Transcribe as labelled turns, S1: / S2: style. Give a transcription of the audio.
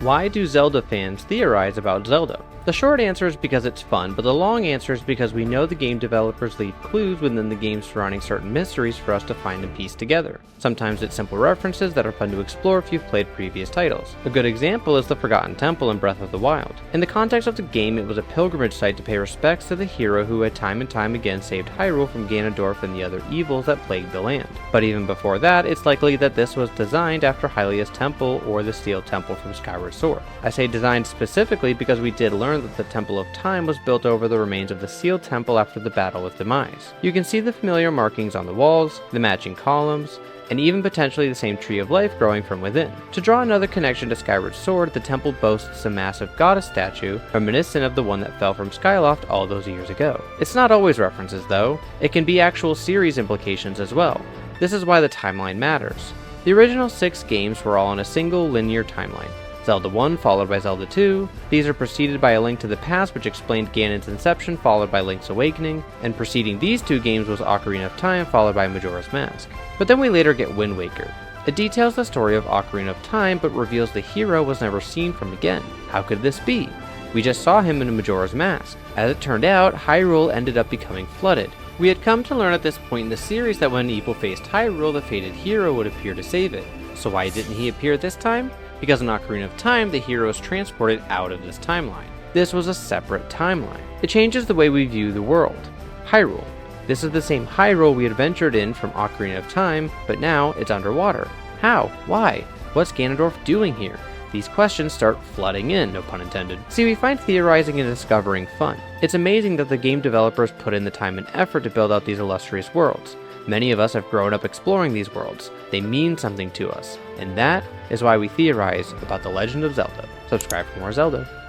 S1: Why do Zelda fans theorize about Zelda? The short answer is because it's fun, but the long answer is because we know the game developers leave clues within the game surrounding certain mysteries for us to find and piece together. Sometimes it's simple references that are fun to explore if you've played previous titles. A good example is the Forgotten Temple in Breath of the Wild. In the context of the game, it was a pilgrimage site to pay respects to the hero who had time and time again saved Hyrule from Ganondorf and the other evils that plagued the land. But even before that, it's likely that this was designed after Hylia's Temple or the Steel Temple from Skyward Sword. I say designed specifically because we did learn that the Temple of Time was built over the remains of the Sealed Temple after the battle with Demise. You can see the familiar markings on the walls, the matching columns, and even potentially the same Tree of Life growing from within. To draw another connection to Skyward Sword, the temple boasts a massive goddess statue, reminiscent of the one that fell from Skyloft all those years ago. It's not always references though, it can be actual series implications as well. This is why the timeline matters. The original 6 games were all on a single linear timeline. Zelda 1 followed by Zelda 2, these are preceded by A Link to the Past which explained Ganon's inception followed by Link's Awakening, and preceding these 2 games was Ocarina of Time followed by Majora's Mask. But then we later get Wind Waker. It details the story of Ocarina of Time but reveals the hero was never seen from again. How could this be? We just saw him in Majora's Mask. As it turned out, Hyrule ended up becoming flooded. We had come to learn at this point in the series that when evil faced Hyrule, the fated hero would appear to save it. So why didn't he appear this time? Because in Ocarina of Time, the hero is transported out of this timeline. This was a separate timeline. It changes the way we view the world. Hyrule. This is the same Hyrule we adventured in from Ocarina of Time, but now it's underwater. How? Why? What's Ganondorf doing here? These questions start flooding in, no pun intended. See, we find theorizing and discovering fun. It's amazing that the game developers put in the time and effort to build out these illustrious worlds. Many of us have grown up exploring these worlds. They mean something to us, and that is why we theorize about The Legend of Zelda. Subscribe for more Zelda.